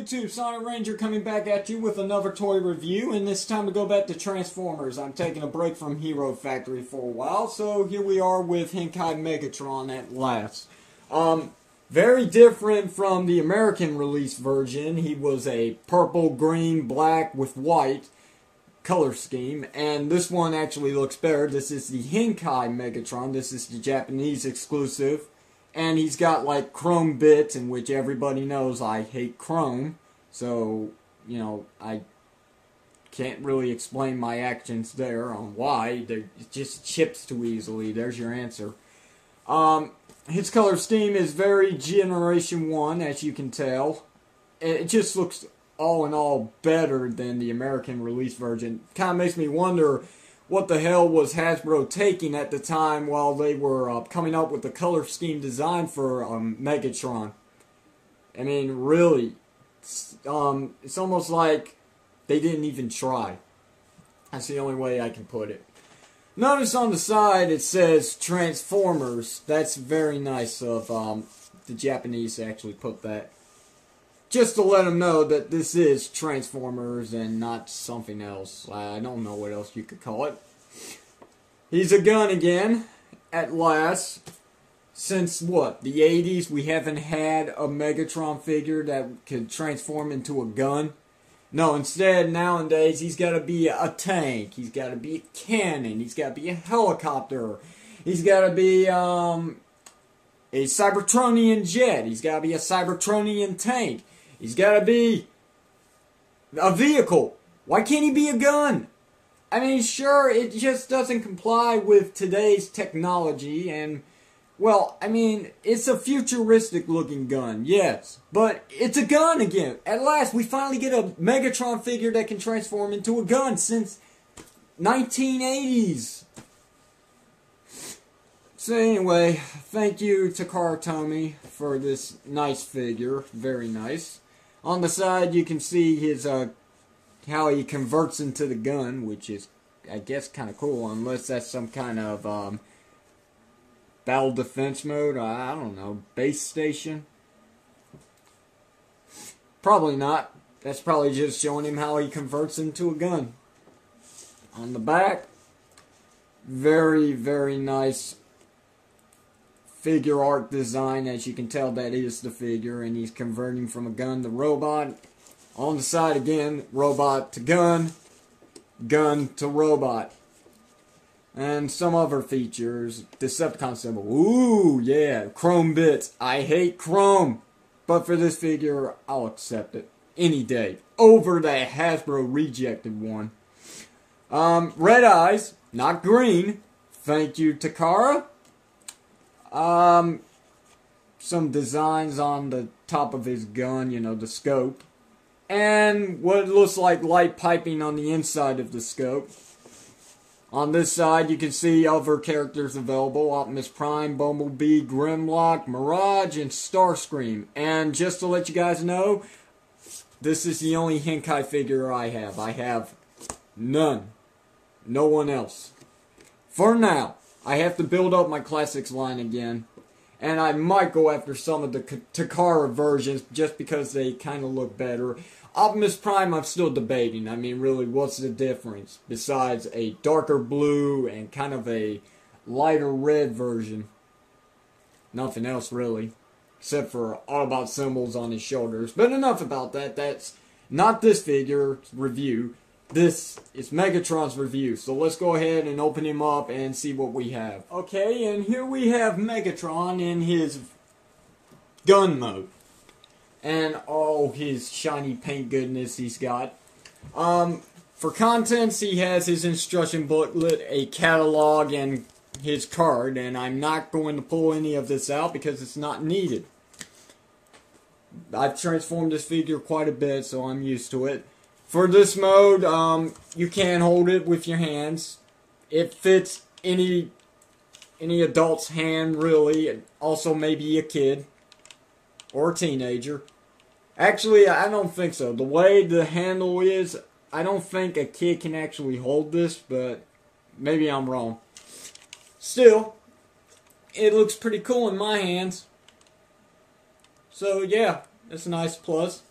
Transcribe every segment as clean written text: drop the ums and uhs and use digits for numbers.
YouTube? Sonic Ranger coming back at you with another toy review, and this time we go back to Transformers. I'm taking a break from Hero Factory for a while, so here we are with Henkei Megatron at last. Very different from the American release version. He was a purple, green, black with white color scheme, and this one actually looks better. This is the Henkei Megatron. This is the Japanese exclusive. And he's got like chrome bits, in which everybody knows I hate chrome. So, you know, I can't really explain my actions there on why. It just chips too easily. There's your answer. His color scheme is very Generation 1, as you can tell. It just looks all in all better than the American release version. Kind of makes me wonder what the hell was Hasbro taking at the time while they were coming up with the color scheme design for Megatron. I mean, really, it's almost like they didn't even try. That's the only way I can put it. Notice on the side it says Transformers. That's very nice of the Japanese to actually put that. Just to let them know that this is Transformers and not something else. I don't know what else you could call it. He's a gun again, at last. Since, what, the 80s, we haven't had a Megatron figure that could transform into a gun. No, instead, nowadays, he's got to be a tank. He's got to be a cannon. He's got to be a helicopter. He's got to be a Cybertronian jet. He's got to be a Cybertronian tank. He's got to be a vehicle. Why can't he be a gun? I mean, sure, it just doesn't comply with today's technology, and, well, I mean, it's a futuristic-looking gun, yes, but it's a gun again. At last, we finally get a Megatron figure that can transform into a gun since 1980s. So anyway, thank you to Tomy for this nice figure. Very nice. On the side, you can see his how he converts into the gun, which is, I guess, kind of cool, unless that's some kind of battle defense mode. I don't know, base station. Probably not. That's probably just showing him how he converts into a gun. On the back, very, very nice figure art design. As you can tell, that is the figure, and he's converting from a gun to robot. On the side again, robot to gun, gun to robot. And some other features, Decepticon symbol. Ooh, yeah, chrome bits. I hate chrome, but for this figure, I'll accept it any day over the Hasbro rejected one. Red eyes, not green. Thank you, Takara. Some designs on the top of his gun, you know, the scope. And what looks like light piping on the inside of the scope. On this side, you can see other characters available. Optimus Prime, Bumblebee, Grimlock, Mirage, and Starscream. And just to let you guys know, this is the only Henkei figure I have. I have none. No one else. For now. I have to build up my classics line again, and I might go after some of the Takara versions just because they kind of look better. Optimus Prime, I'm still debating. I mean, really, what's the difference besides a darker blue and kind of a lighter red version? Nothing else, really, except for Autobot symbols on his shoulders. But enough about that. That's not this figure review. This is Megatron's review, so let's go ahead and open him up and see what we have. Okay, and here we have Megatron in his gun mode. And all his shiny paint goodness he's got. For contents, he has his instruction booklet, a catalog, and his card, and I'm not going to pull any of this out because it's not needed. I've transformed this figure quite a bit, so I'm used to it. For this mode, you can hold it with your hands. It fits any adult's hand, really. Also, maybe a kid or a teenager. Actually, I don't think so. The way the handle is, I don't think a kid can actually hold this, but maybe I'm wrong. Still, it looks pretty cool in my hands. So, yeah, that's a nice plus.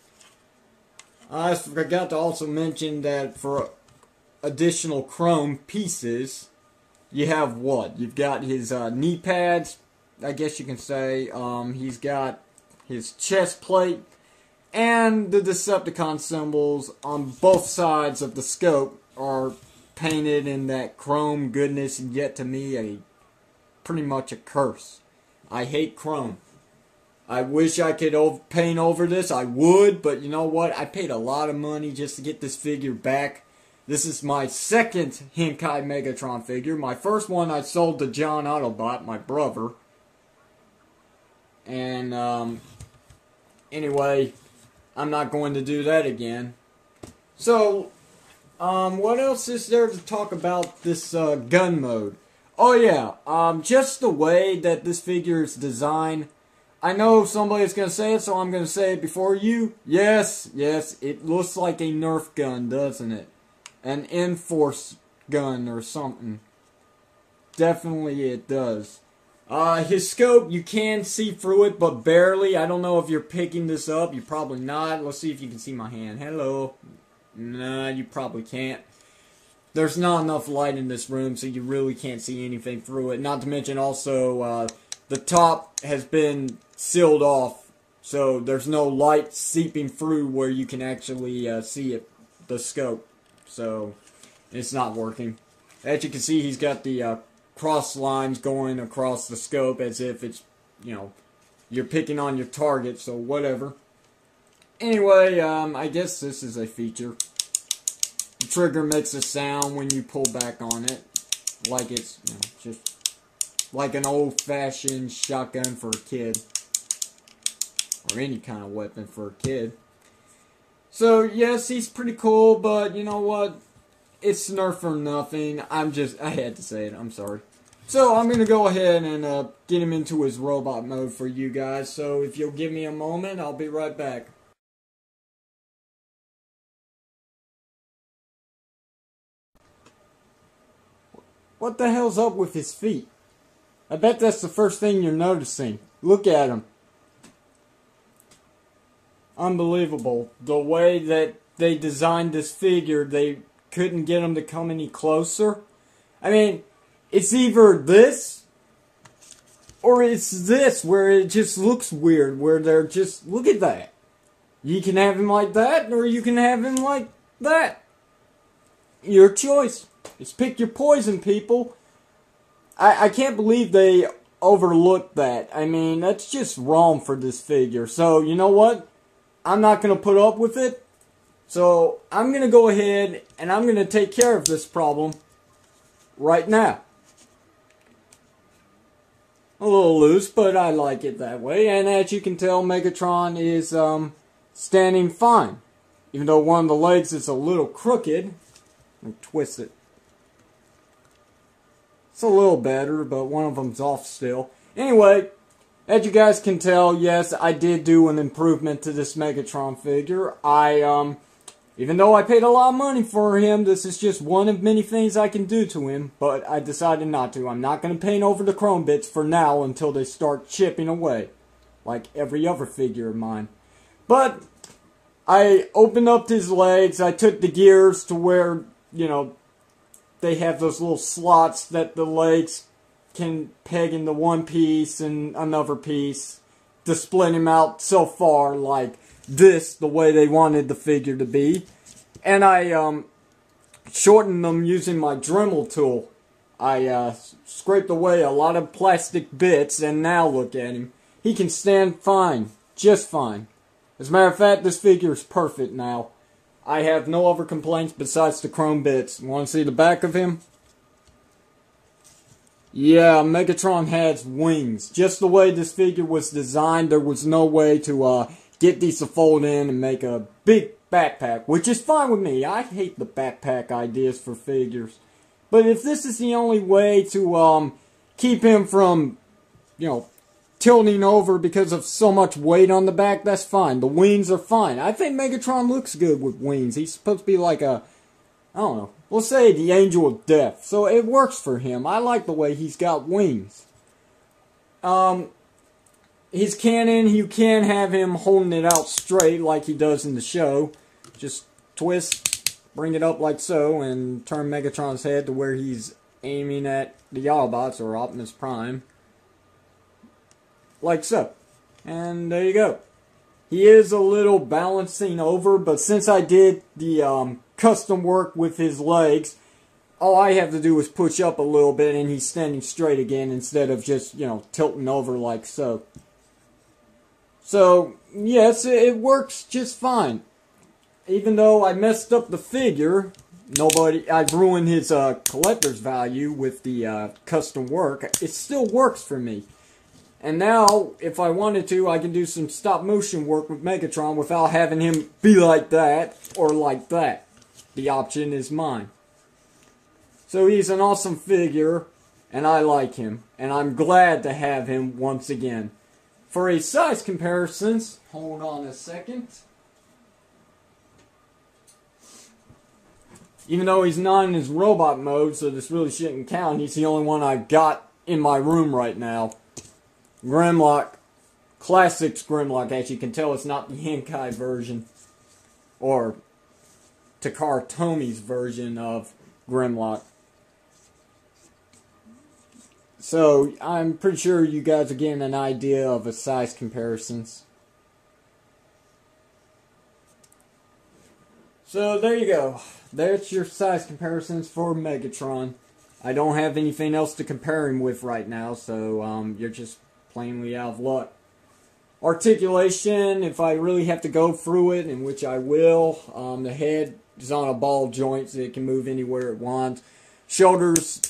I forgot to also mention that for additional chrome pieces, you have what? You've got his knee pads, I guess you can say. He's got his chest plate and the Decepticon symbols on both sides of the scope are painted in that chrome goodness, and yet to me pretty much a curse. I hate chrome. I wish I could paint over this. I would, but you know what? I paid a lot of money just to get this figure back. This is my second Henkei Megatron figure. My first one I sold to John Autobot, my brother. And anyway, I'm not going to do that again. So, what else is there to talk about this gun mode? Oh yeah, just the way that this figure is designed. I know somebody's going to say it, so I'm going to say it before you. Yes, it looks like a Nerf gun, doesn't it? An Enforce gun or something. Definitely it does. His scope, you can see through it, but barely. I don't know if you're picking this up. You're probably not. Let's see if you can see my hand. Hello. Nah, you probably can't. There's not enough light in this room, so you really can't see anything through it. Not to mention also, the top has been sealed off, so there's no light seeping through where you can actually see it, the scope. So, it's not working. As you can see, he's got the cross lines going across the scope as if it's, you know, you're picking on your target, so whatever. Anyway, I guess this is a feature. The trigger makes a sound when you pull back on it, like it's, you know, just like an old-fashioned shotgun for a kid, or any kind of weapon for a kid. So yes, he's pretty cool, but you know what? It's Nerf or nothing. I had to say it. I'm sorry. So I'm gonna go ahead and get him into his robot mode for you guys. So if you'll give me a moment, I'll be right back. What the hell's up with his feet? I bet that's the first thing you're noticing. Look at him. Unbelievable. The way that they designed this figure, they couldn't get him to come any closer. I mean, it's either this or it's this where it just looks weird, where they're just, look at that. You can have him like that or you can have him like that. Your choice. Just pick your poison, people. I can't believe they overlooked that. I mean, that's just wrong for this figure. So, you know what? I'm not going to put up with it. So, I'm going to go ahead and I'm going to take care of this problem right now. A little loose, but I like it that way. And as you can tell, Megatron is standing fine. Even though one of the legs is a little crooked. Let me twist it. It's a little better, but one of them's off still. Anyway, as you guys can tell, yes, I did do an improvement to this Megatron figure. Even though I paid a lot of money for him, this is just one of many things I can do to him, but I decided not to. I'm not going to paint over the chrome bits for now until they start chipping away, like every other figure of mine. But I opened up his legs, I took the gears to where, you know, they have those little slots that the legs can peg into one piece and another piece to split him out so far like this, the way they wanted the figure to be. And I shortened them using my Dremel tool. I scraped away a lot of plastic bits, and now look at him. He can stand fine, just fine. As a matter of fact, this figure is perfect now. I have no other complaints besides the chrome bits. Want to see the back of him? Yeah, Megatron has wings. Just the way this figure was designed, there was no way to get these to fold in and make a big backpack, which is fine with me. I hate the backpack ideas for figures. But if this is the only way to keep him from, you know, tilting over because of so much weight on the back, that's fine. The wings are fine. I think Megatron looks good with wings. He's supposed to be like a, I don't know, we'll say the Angel of Death. So it works for him. I like the way he's got wings. His cannon, you can have him holding it out straight like he does in the show. just twist, bring it up like so, and turn Megatron's head to where he's aiming at the Autobots, or Optimus Prime. Like so. And there you go. He is a little balancing over, but since I did the custom work with his legs, all I have to do is push up a little bit and he's standing straight again instead of just, you know, tilting over like so. So, yes, it works just fine. Even though I messed up the figure, I've ruined his collector's value with the custom work, it still works for me. And now, if I wanted to, I can do some stop motion work with Megatron without having him be like that or like that. The option is mine. So he's an awesome figure, and I like him. And I'm glad to have him once again. For a size comparisons, hold on a second. Even though he's not in his robot mode, so this really shouldn't count, he's the only one I've got in my room right now. Grimlock, Classics Grimlock, as you can tell, it's not the Henkei version, or Takara Tomi's version of Grimlock. So, I'm pretty sure you guys are getting an idea of a size comparisons. So, there you go. That's your size comparisons for Megatron. I don't have anything else to compare him with right now, so you're just plainly out of luck. Articulation, if I really have to go through it, in which I will, the head is on a ball joint so it can move anywhere it wants. Shoulders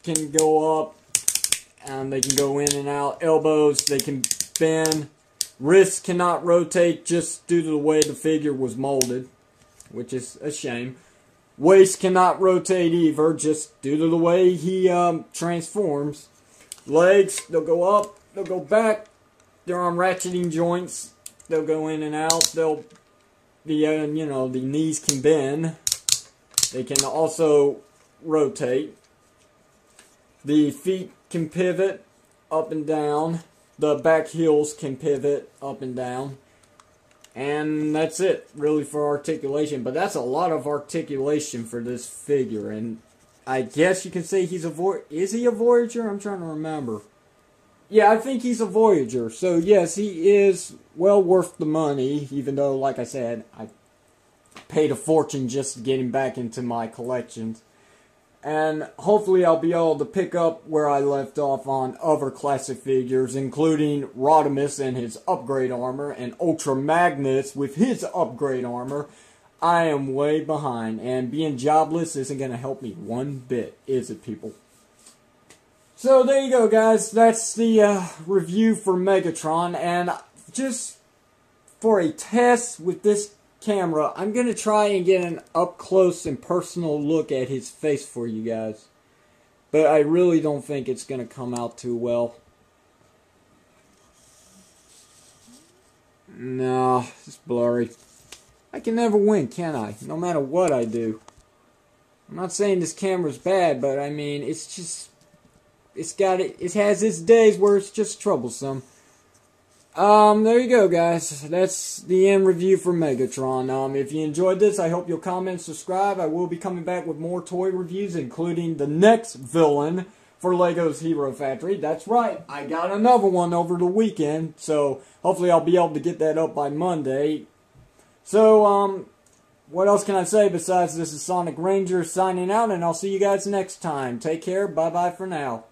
can go up, and they can go in and out. Elbows, they can bend. Wrists cannot rotate just due to the way the figure was molded, which is a shame. Waist cannot rotate either, just due to the way he transforms. Legs, they'll go up, they'll go back. They're on ratcheting joints. They'll go in and out. The knees can bend. They can also rotate. The feet can pivot up and down. The back heels can pivot up and down. And that's it, really, for articulation. But that's a lot of articulation for this figure. And I guess you can say he's a Voyager. Is he a Voyager? I'm trying to remember. Yeah, I think he's a Voyager. So, yes, he is well worth the money. Even though, like I said, I paid a fortune just to get him back into my collections. And hopefully I'll be able to pick up where I left off on other classic figures, including Rodimus and his upgrade armor, and Ultra Magnus with his upgrade armor. I am way behind, and being jobless isn't going to help me one bit, is it, people? So there you go, guys. That's the review for Megatron, and just for a test with this camera, I'm going to try and get an up-close and personal look at his face for you guys. But I really don't think it's going to come out too well. No, it's blurry. I can never win, can I? No matter what I do. I'm not saying this camera's bad, but I mean, it's just... It has its days where it's just troublesome. There you go, guys. That's the end review for Megatron. If you enjoyed this, I hope you'll comment and subscribe. I will be coming back with more toy reviews, including the next villain for LEGO's Hero Factory. That's right, I got another one over the weekend, so hopefully I'll be able to get that up by Monday. So, what else can I say besides this is Sonic Ranger signing out, and I'll see you guys next time. Take care, bye-bye for now.